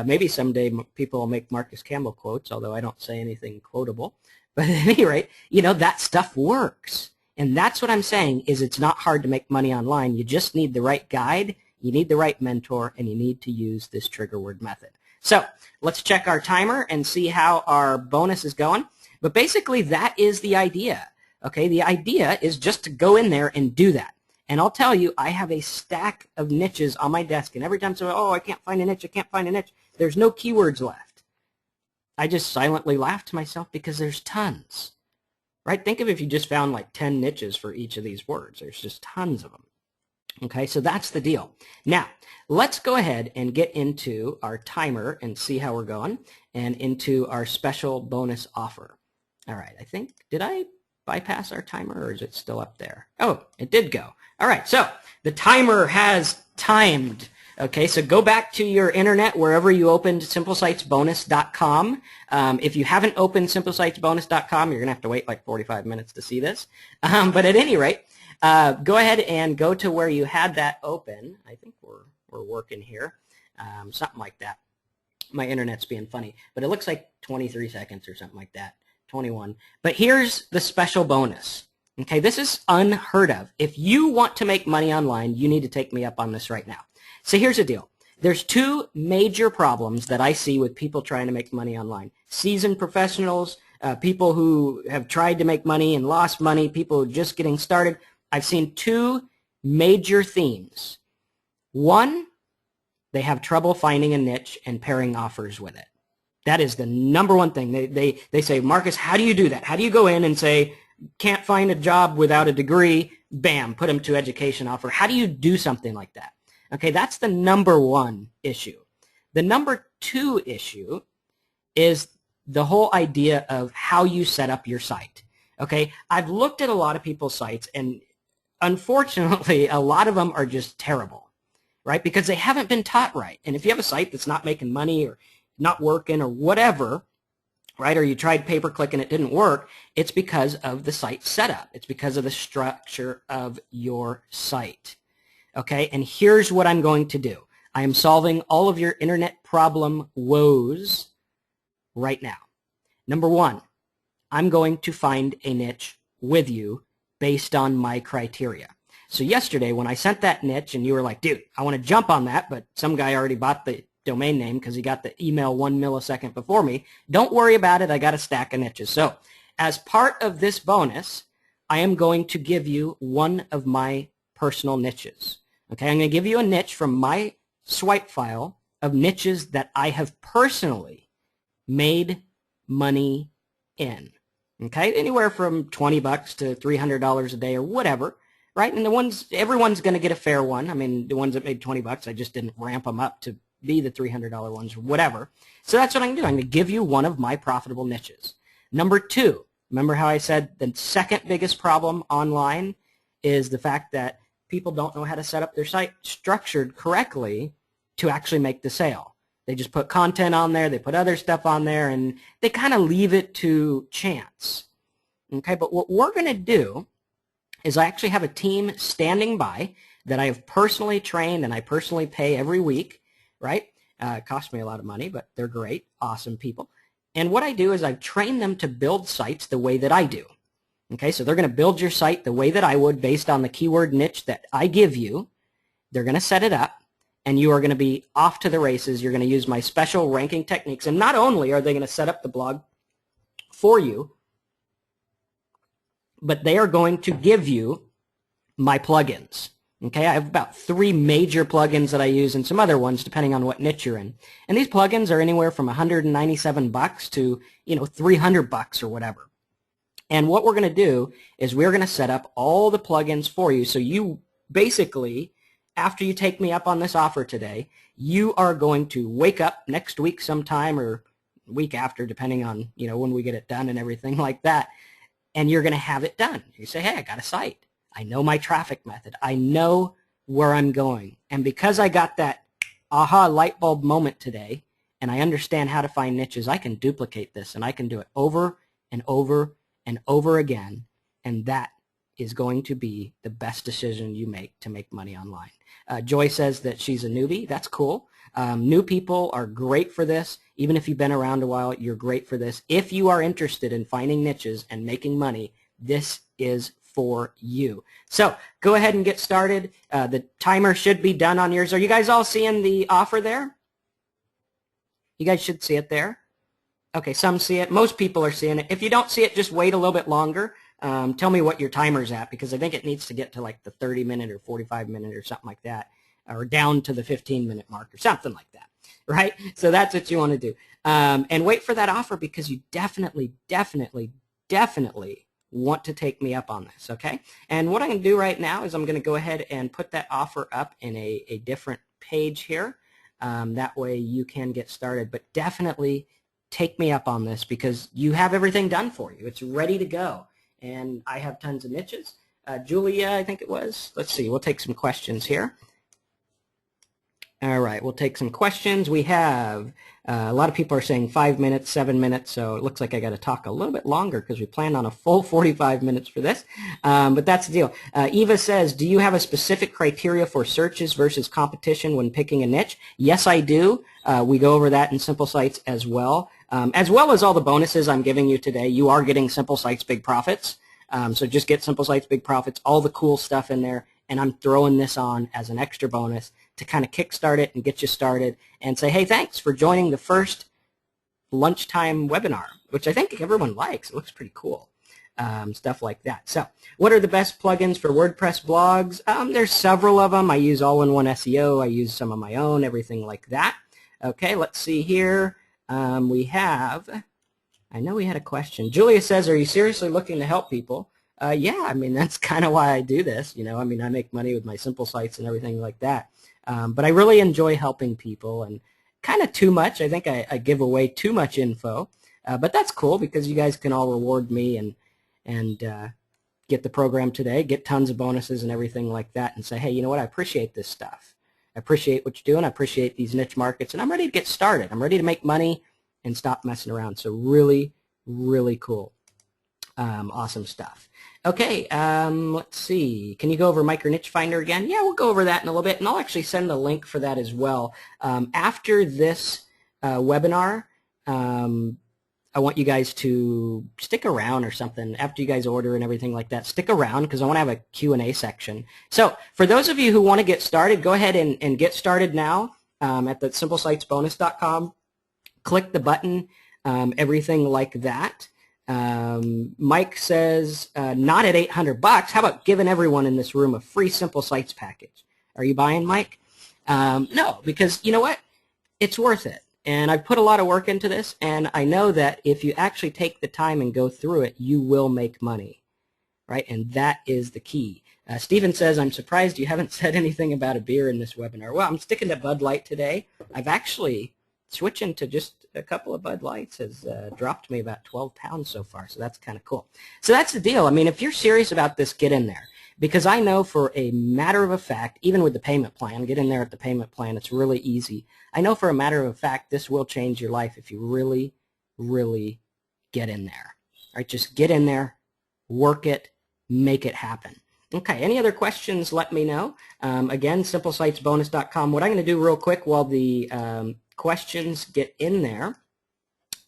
Maybe someday people will make Marcus Campbell quotes, although I don't say anything quotable. But at any rate, you know, that stuff works. And that's what I'm saying is it's not hard to make money online. You just need the right guide, you need the right mentor, and you need to use this trigger word method. So let's check our timer and see how our bonus is going. But basically that is the idea. Okay, the idea is just to go in there and do that. And I'll tell you, I have a stack of niches on my desk, and every time someone, oh, I can't find a niche, I can't find a niche, there's no keywords left. I just silently laugh to myself because there's tons, right? Think of if you just found like 10 niches for each of these words. There's just tons of them. Okay, so that's the deal. Now, let's go ahead and get into our timer and see how we're going, and into our special bonus offer. All right, I think, did I bypass our timer, or is it still up there? Oh, it did go. All right, so the timer has timed. Okay, so go back to your internet wherever you opened simplesitesbonus.com. If you haven't opened simplesitesbonus.com, you're going to have to wait like 45 minutes to see this. But at any rate, go ahead and go to where you had that open. I think we're working here, something like that. My internet's being funny, but it looks like 23 seconds or something like that, 21. But here's the special bonus. Okay, this is unheard of. If you want to make money online, you need to take me up on this right now. So here's the deal. There's two major problems that I see with people trying to make money online. Seasoned professionals, people who have tried to make money and lost money, people who are just getting started. I've seen two major themes. One, they have trouble finding a niche and pairing offers with it. That is the number one thing. They say, Marcus, how do you do that? How do you go in and say, can't find a job without a degree, bam, put them to education offer? How do you do something like that? Okay, that's the number one issue. The number two issue is the whole idea of how you set up your site. Okay, I've looked at a lot of people's sites, and unfortunately, a lot of them are just terrible, right? Because they haven't been taught right. And if you have a site that's not making money or not working or whatever, right, or you tried pay-per-click and it didn't work, it's because of the site setup. It's because of the structure of your site. Okay, and here's what I'm going to do. I am solving all of your internet problem woes right now. Number one, I'm going to find a niche with you based on my criteria. So yesterday when I sent that niche and you were like, dude, I want to jump on that, but some guy already bought the domain name because he got the email 1 millisecond before me. Don't worry about it. I got a stack of niches. So as part of this bonus, I am going to give you one of my personal niches. Okay, I'm going to give you a niche from my swipe file of niches that I have personally made money in. Okay, anywhere from $20 to $300 a day or whatever, right? And the ones, everyone's going to get a fair one. I mean, the ones that made $20, I just didn't ramp them up to be the $300 ones or whatever. So that's what I'm going to do. I'm going to give you one of my profitable niches. Number two, remember how I said the second biggest problem online is the fact that people don't know how to set up their site structured correctly to actually make the sale. They just put content on there, they put other stuff on there, and they kind of leave it to chance. Okay, but what we're going to do is I actually have a team standing by that I have personally trained and I personally pay every week, right? It costs me a lot of money, but they're great, awesome people. And what I do is I've trained them to build sites the way that I do. Okay, so they're going to build your site the way that I would based on the keyword niche that I give you. They're going to set it up, and you are going to be off to the races. You're going to use my special ranking techniques, and not only are they going to set up the blog for you, but they are going to give you my plugins. Okay, I have about 3 major plugins that I use and some other ones depending on what niche you're in. And these plugins are anywhere from $197 to, $300 or whatever. And what we're going to do is we're going to set up all the plugins for you. So you basically, after you take me up on this offer today, you are going to wake up next week sometime or week after, depending on, when we get it done and everything like that. And you're going to have it done. You say, hey, I got a site. I know my traffic method. I know where I'm going. And because I got that aha light bulb moment today, and I understand how to find niches, I can duplicate this and I can do it over and over and over again, and that is going to be the best decision you make to make money online. Joy says that she's a newbie. That's cool. New people are great for this. Even if you've been around a while, you're great for this. If you are interested in finding niches and making money, this is for you. So go ahead and get started. The timer should be done on yours. Are you guys all seeing the offer there? You guys should see it there. Okay, some see it. Most people are seeing it. If you don't see it, just wait a little bit longer. Tell me what your timer's at, because I think it needs to get to like the 30-minute or 45-minute or something like that, or down to the 15-minute mark or something like that, right? So that's what you want to do. And wait for that offer, because you definitely want to take me up on this, okay? And what I'm going to do right now is I'm going to go ahead and put that offer up in a different page here. That way you can get started, but definitely take me up on this, because you have everything done for you. It's ready to go, and I have tons of niches. Julia, I think it was. Let's see. We'll take some questions here. All right, we'll take some questions. We have a lot of people are saying 5 minutes, 7 minutes, so it looks like I got to talk a little bit longer because we planned on a full 45 minutes for this, but that's the deal. Eva says, do you have a specific criteria for searches versus competition when picking a niche? Yes, I do. We go over that in Simple Sites as well as all the bonuses I'm giving you today. You are getting Simple Sites Big Profits, so just get Simple Sites Big Profits, all the cool stuff in there, and I'm throwing this on as an extra bonus to kind of kickstart it and get you started and say, hey, thanks for joining the first lunchtime webinar, which I think everyone likes. It looks pretty cool, stuff like that. So what are the best plugins for WordPress blogs? There's several of them. I use All-in-One SEO. I use some of my own, everything like that. Okay, let's see here. We have, I know we had a question. Julia says, are you seriously looking to help people? Yeah, I mean, that's kind of why I do this. You know, I mean, I make money with my Simple Sites and everything like that. But I really enjoy helping people, and kind of too much. I think I give away too much info, but that's cool because you guys can all reward me and get the program today, get tons of bonuses and everything like that, and say, hey, you know what? I appreciate this stuff. I appreciate what you're doing. I appreciate these niche markets, and I'm ready to get started. I'm ready to make money and stop messing around. So really, really cool. Awesome stuff. Okay, let's see. Can you go over Micro Niche Finder again? Yeah, we'll go over that in a little bit, and I'll actually send the link for that as well. After this webinar, I want you guys to stick around or something. After you guys order and everything like that, stick around because I want to have a Q&A section. So for those of you who want to get started, go ahead and get started now at the simplesitesbonus.com. Click the button, everything like that. Mike says, not at $800. How about giving everyone in this room a free Simple Sites package? Are you buying, Mike? No, because you know what? It's worth it. And I've put a lot of work into this, and I know that if you actually take the time and go through it, you will make money, right? And that is the key. Stephen says, I'm surprised you haven't said anything about a beer in this webinar. Well, I'm sticking to Bud Light today. I've actually switching to just a couple of Bud Lights has dropped me about 12 pounds so far, so that's kind of cool. So that's the deal. I mean, if you're serious about this, get in there. Because I know for a matter of a fact, even with the payment plan, get in there at the payment plan, it's really easy. I know for a matter of a fact this will change your life if you really, really get in there. All right, just get in there, work it, make it happen. Okay, any other questions, let me know. Again, simplesitesbonus.com. What I'm going to do real quick while the questions get in there,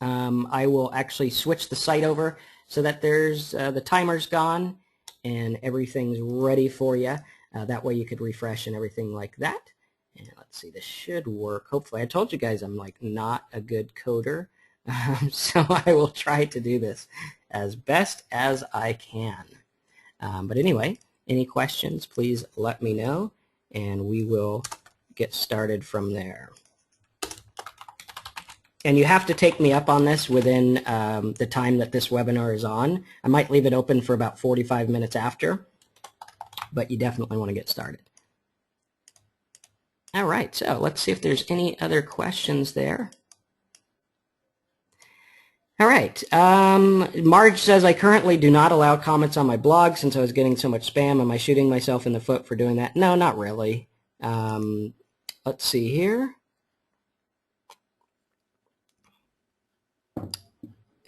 I will actually switch the site over so that there's the timer's gone and everything's ready for you. That way you could refresh and everything like that. And let's see, this should work. Hopefully, I told you guys I'm like not a good coder, so I will try to do this as best as I can. But anyway, any questions, please let me know, and we will get started from there. And you have to take me up on this within the time that this webinar is on. I might leave it open for about 45 minutes after, but you definitely want to get started. All right, so let's see if there's any other questions there. All right, Marge says, I currently do not allow comments on my blog since I was getting so much spam. Am I shooting myself in the foot for doing that? No, not really. Let's see here.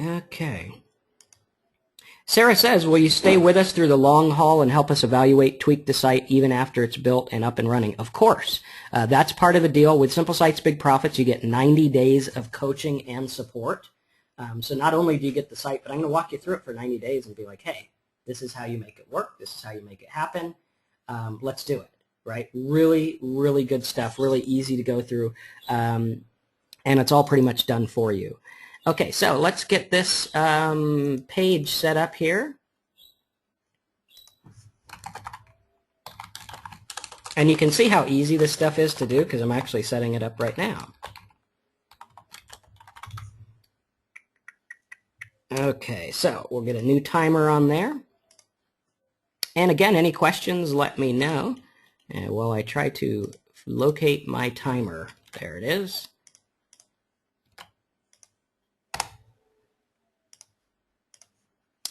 Okay. Sarah says, will you stay with us through the long haul and help us evaluate, tweak the site even after it's built and up and running? Of course. That's part of the deal. With Simple Sites Big Profits, you get 90 days of coaching and support. So not only do you get the site, but I'm going to walk you through it for 90 days and be like, hey, this is how you make it work. This is how you make it happen. Let's do it, right? Really, really good stuff, really easy to go through. And it's all pretty much done for you. Okay, so let's get this page set up here. And you can see how easy this stuff is to do because I'm actually setting it up right now. Okay, so we'll get a new timer on there. And again, any questions, let me know while I try to locate my timer. There it is.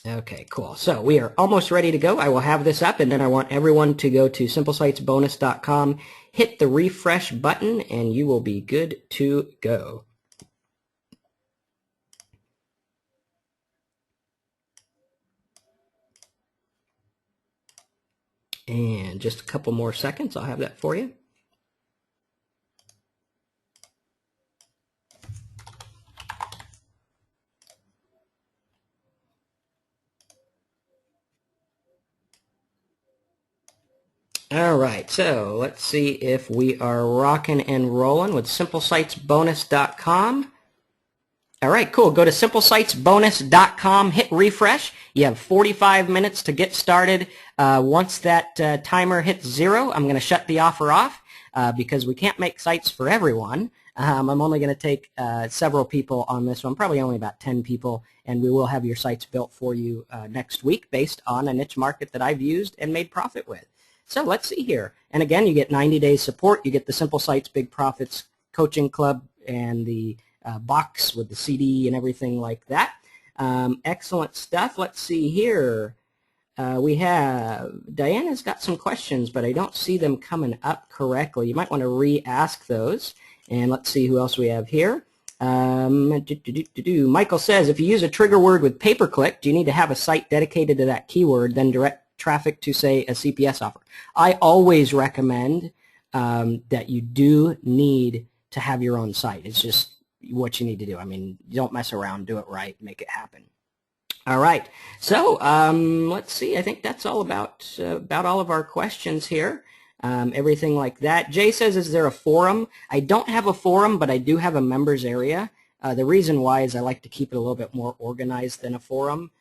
Okay, cool. So we are almost ready to go. I will have this up, and then I want everyone to go to simplesitesbonus.com, hit the refresh button, and you will be good to go. And just a couple more seconds, I'll have that for you. All right, so let's see if we are rocking and rolling with simplesitesbonus.com. All right, cool. Go to simplesitesbonus.com, hit refresh. You have 45 minutes to get started. Once that timer hits 0, I'm going to shut the offer off because we can't make sites for everyone. I'm only going to take several people on this one, probably only about 10 people, and we will have your sites built for you next week based on a niche market that I've used and made profit with. So let's see here. And again, you get 90 days support. You get the Simple Sites Big Profits Coaching Club and the box with the CD and everything like that. Excellent stuff. Let's see here. We have, Diana's got some questions, but I don't see them coming up correctly. You might want to re-ask those. And let's see who else we have here. Michael says, if you use a trigger word with pay-per-click, do you need to have a site dedicated to that keyword, then direct traffic to, say, a CPS offer? I always recommend that you do need to have your own site. It's just what you need to do. I mean, you don't mess around, do it right, make it happen. All right, so let's see. I think that's all about all of our questions here. Everything like that. Jay says, is there a forum? I don't have a forum, but I do have a members area. The reason why is I like to keep it a little bit more organized than a forum.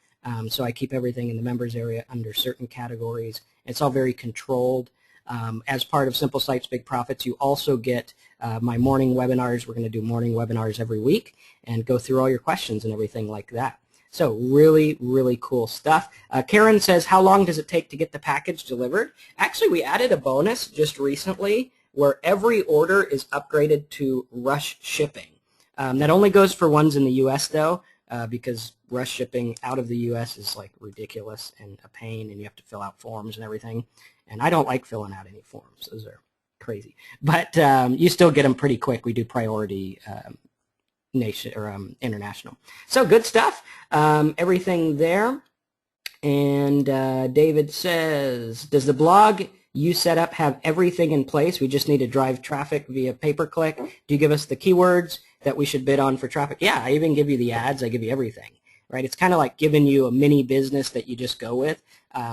So I keep everything in the members area under certain categories. It's all very controlled. As part of Simple Sites Big Profits, you also get my morning webinars. We're going to do morning webinars every week and go through all your questions and everything like that. So really, really cool stuff. Karen says, how long does it take to get the package delivered? Actually, we added a bonus just recently where every order is upgraded to rush shipping. That only goes for ones in the U.S. though, because rush shipping out of the U.S. is like ridiculous and a pain, and you have to fill out forms and everything. And I don't like filling out any forms. Those are crazy. But you still get them pretty quick. We do priority nation or international. So good stuff. Everything there. And David says, does the blog you set up have everything in place? We just need to drive traffic via pay-per-click. Do you give us the keywords that we should bid on for traffic? Yeah, I even give you the ads. I give you everything. Right? It's kind of like giving you a mini business that you just go with.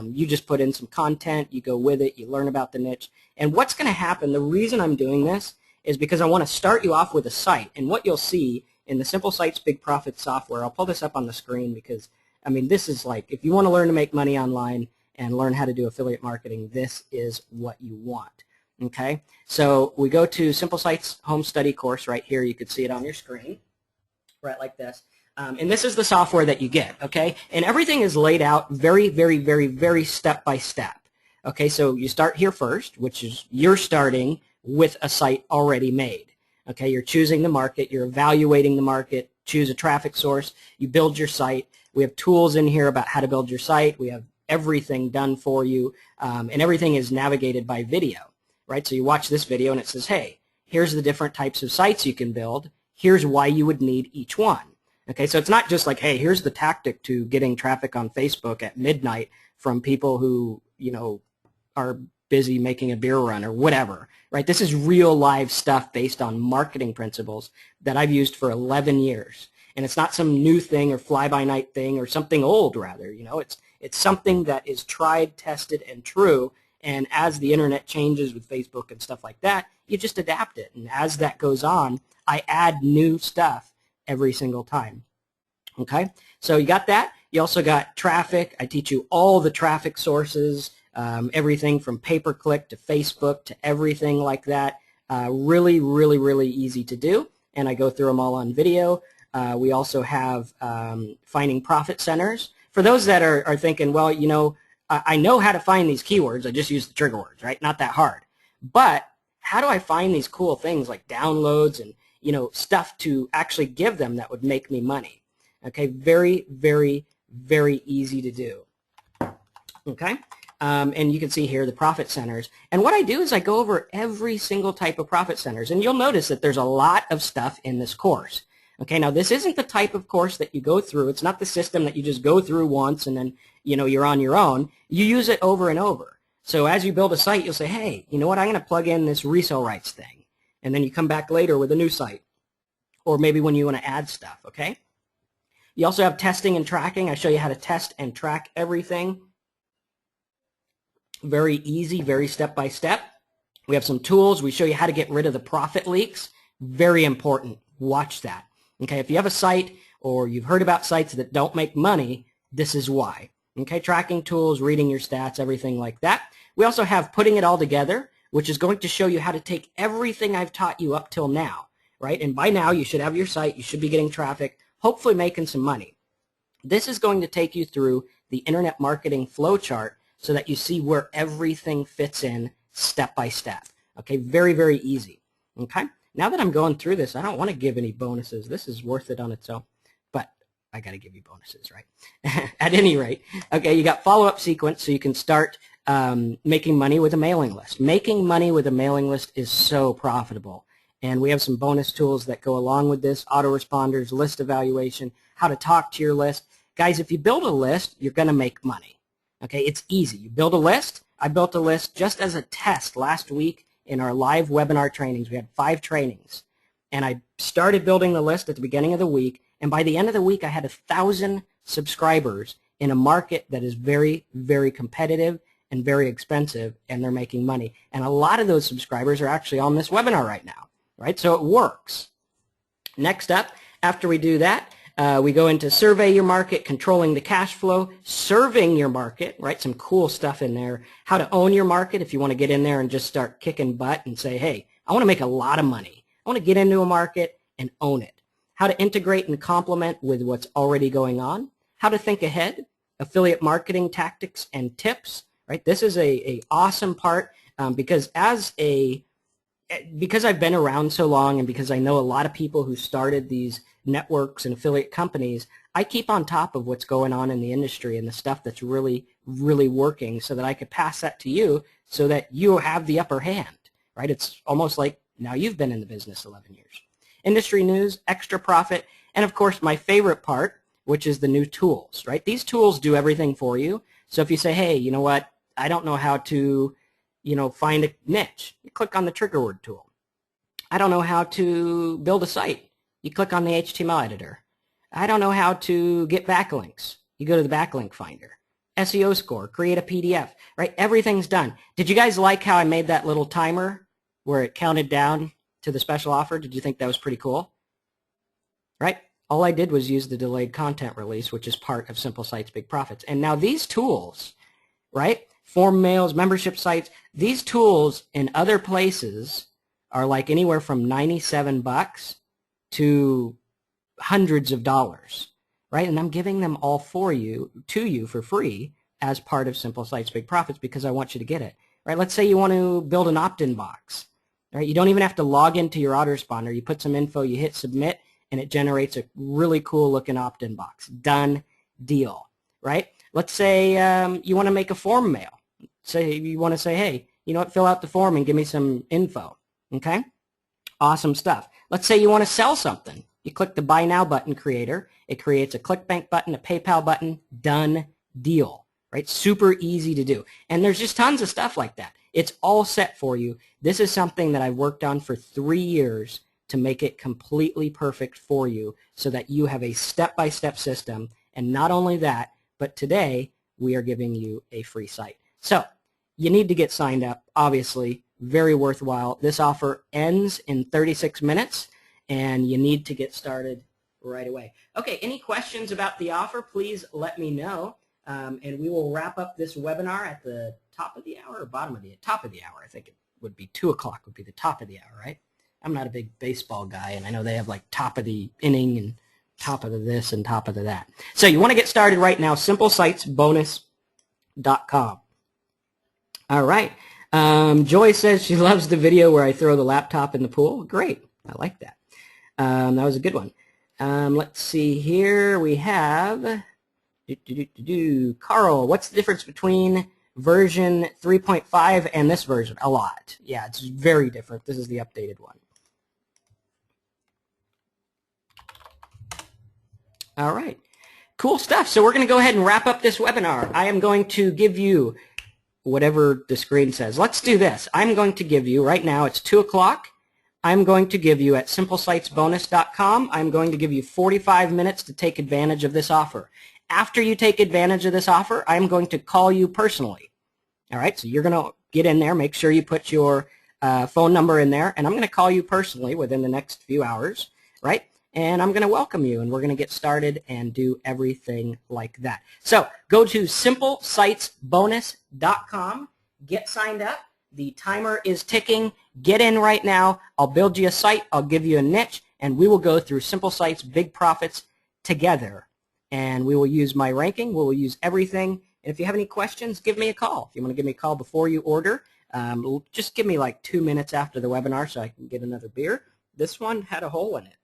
You just put in some content, you go with it, you learn about the niche. And what's going to happen, the reason I'm doing this is because I want to start you off with a site. And what you'll see in the Simple Sites Big Profits software, I'll pull this up on the screen because, I mean, this is like, if you want to learn to make money online and learn how to do affiliate marketing, this is what you want. Okay? So we go to Simple Sites Home Study course right here. You can see it on your screen, right like this. And this is the software that you get, okay? And everything is laid out very, very, very, very step by step. Okay, so you start here first, which is you're starting with a site already made. Okay, you're choosing the market, you're evaluating the market, choose a traffic source, you build your site. We have tools in here about how to build your site. We have everything done for you, and everything is navigated by video, right? So you watch this video and it says, hey, here's the different types of sites you can build. Here's why you would need each one. Okay, so it's not just like, hey, here's the tactic to getting traffic on Facebook at midnight from people who, you know, are busy making a beer run or whatever, right? This is real live stuff based on marketing principles that I've used for 11 years. And it's not some new thing or fly-by-night thing or something old, rather. You know, it's something that is tried, tested, and true. And as the internet changes with Facebook and stuff like that, you just adapt it. And as that goes on, I add new stuff every single time. Okay, so you got that. You also got traffic. I teach you all the traffic sources, everything from pay-per-click to Facebook to everything like that. Really, really, really easy to do, and I go through them all on video. We also have finding profit centers. For those that are thinking, well, you know, I know how to find these keywords. I just use the trigger words, right? Not that hard. But how do I find these cool things like downloads and, you know, stuff to actually give them that would make me money? Okay, very, very, very easy to do. Okay, and you can see here the profit centers. And what I do is I go over every single type of profit centers. And you'll notice that there's a lot of stuff in this course. Okay, now this isn't the type of course that you go through. It's not the system that you just go through once and then, you know, you're on your own. You use it over and over. So as you build a site, you'll say, hey, you know what, I'm going to plug in this resale rights thing. And then you come back later with a new site. Or maybe when you want to add stuff, okay? You also have testing and tracking. I show you how to test and track everything. Very easy, very step-by-step. We have some tools. We show you how to get rid of the profit leaks. Very important. Watch that. Okay, if you have a site or you've heard about sites that don't make money, this is why. Okay, tracking tools, reading your stats, everything like that. We also have putting it all together, which is going to show you how to take everything I've taught you up till now, right? And by now, you should have your site. You should be getting traffic, hopefully making some money. This is going to take you through the internet marketing flowchart so that you see where everything fits in step by step. Okay, very, very easy. Okay, now that I'm going through this, I don't want to give any bonuses. This is worth it on its own, but I got to give you bonuses, right? At any rate, okay, you got follow-up sequence so you can start making money with a mailing list. Making money with a mailing list is so profitable. And we have some bonus tools that go along with this, autoresponders, list evaluation, how to talk to your list. Guys, if you build a list, you're going to make money. Okay, it's easy. You build a list. I built a list just as a test last week in our live webinar trainings. We had 5 trainings. And I started building the list at the beginning of the week. And by the end of the week, I had 1,000 subscribers in a market that is very, very competitive and very expensive, and they're making money. And a lot of those subscribers are actually on this webinar right now. Right, so it works. Next up, after we do that, we go into survey your market, controlling the cash flow, serving your market, right, some cool stuff in there, how to own your market if you want to get in there and just start kicking butt and say, hey, I want to make a lot of money. I want to get into a market and own it. How to integrate and complement with what's already going on, how to think ahead, affiliate marketing tactics and tips, right? This is a awesome part because I've been around so long and because I know a lot of people who started these networks and affiliate companies, I keep on top of what's going on in the industry and the stuff that's really, really working so that I could pass that to you so that you have the upper hand, right? It's almost like now you've been in the business 11 years. Industry news, extra profit, and of course my favorite part, which is the new tools, right? These tools do everything for you. So if you say, hey, you know what, I don't know how to find a niche. You click on the trigger word tool. I don't know how to build a site. You click on the HTML editor. I don't know how to get backlinks. You go to the backlink finder. SEO score, create a PDF, right? Everything's done. Did you guys like how I made that little timer where it counted down to the special offer? Did you think that was pretty cool? Right? All I did was use the delayed content release, which is part of Simple Sites, Big Profits. And now these tools, right? Form mails, membership sites, these tools in other places are like anywhere from $97 to hundreds of dollars, right? And I'm giving them all to you for free as part of Simple Sites, Big Profits because I want you to get it, right? Let's say you want to build an opt-in box, right? You don't even have to log into your autoresponder. You put some info, you hit submit, and it generates a really cool looking opt-in box. Done deal, right? Let's say you want to make a form mail. Say you want to say, hey, you know what, fill out the form and give me some info, okay? Awesome stuff. Let's say you want to sell something. You click the Buy Now button creator. It creates a ClickBank button, a PayPal button. Done deal, right? Super easy to do. And there's just tons of stuff like that. It's all set for you. This is something that I've worked on for 3 years to make it completely perfect for you so that you have a step-by-step system. And not only that, but today we are giving you a free site. So you need to get signed up, obviously. Very worthwhile. This offer ends in 36 minutes, and you need to get started right away. Okay, any questions about the offer, please let me know. And we will wrap up this webinar at the top of the hour or bottom of the top of the hour. I think it would be 2 o'clock would be the top of the hour, right? I'm not a big baseball guy, and I know they have like top of the inning and top of the this and top of the that. So you want to get started right now, simplesitesbonus.com. All right. Joy says she loves the video where I throw the laptop in the pool. Great. I like that. That was a good one. Let's see here. We have Carl, what's the difference between version 3.5 and this version? A lot. Yeah, it's very different. This is the updated one. All right. Cool stuff. So we're going to go ahead and wrap up this webinar. I am going to give you whatever the screen says. Let's do this. I'm going to give you, right now it's 2 o'clock. I'm going to give you at simplesitesbonus.com, I'm going to give you 45 minutes to take advantage of this offer. After you take advantage of this offer, I'm going to call you personally. All right, so you're going to get in there, make sure you put your phone number in there, and I'm going to call you personally within the next few hours, right? And I'm going to welcome you, and we're going to get started and do everything like that. So go to simplesitesbonus.com, get signed up. The timer is ticking. Get in right now. I'll build you a site. I'll give you a niche, and we will go through Simple Sites Big Profits together. And we will use my ranking. We will use everything. And if you have any questions, give me a call. If you want to give me a call before you order, just give me like 2 minutes after the webinar so I can get another beer. This one had a hole in it,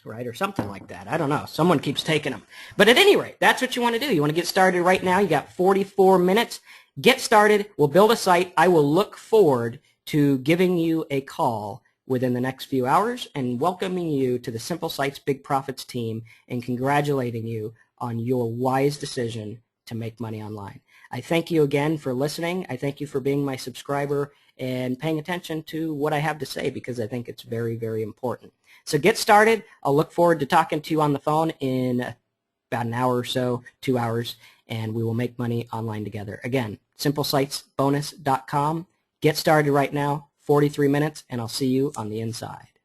right, or something like that. I don't know. Someone keeps taking them. But at any rate, that's what you want to do. You want to get started right now. You got 44 minutes. Get started. We'll build a site. I will look forward to giving you a call within the next few hours and welcoming you to the Simple Sites Big Profits team and congratulating you on your wise decision to make money online. I thank you again for listening. I thank you for being my subscriber and paying attention to what I have to say because I think it's very, very important. So get started. I'll look forward to talking to you on the phone in about an hour or so, 2 hours, and we will make money online together. Again, simplesitesbonus.com. Get started right now, 43 minutes, and I'll see you on the inside.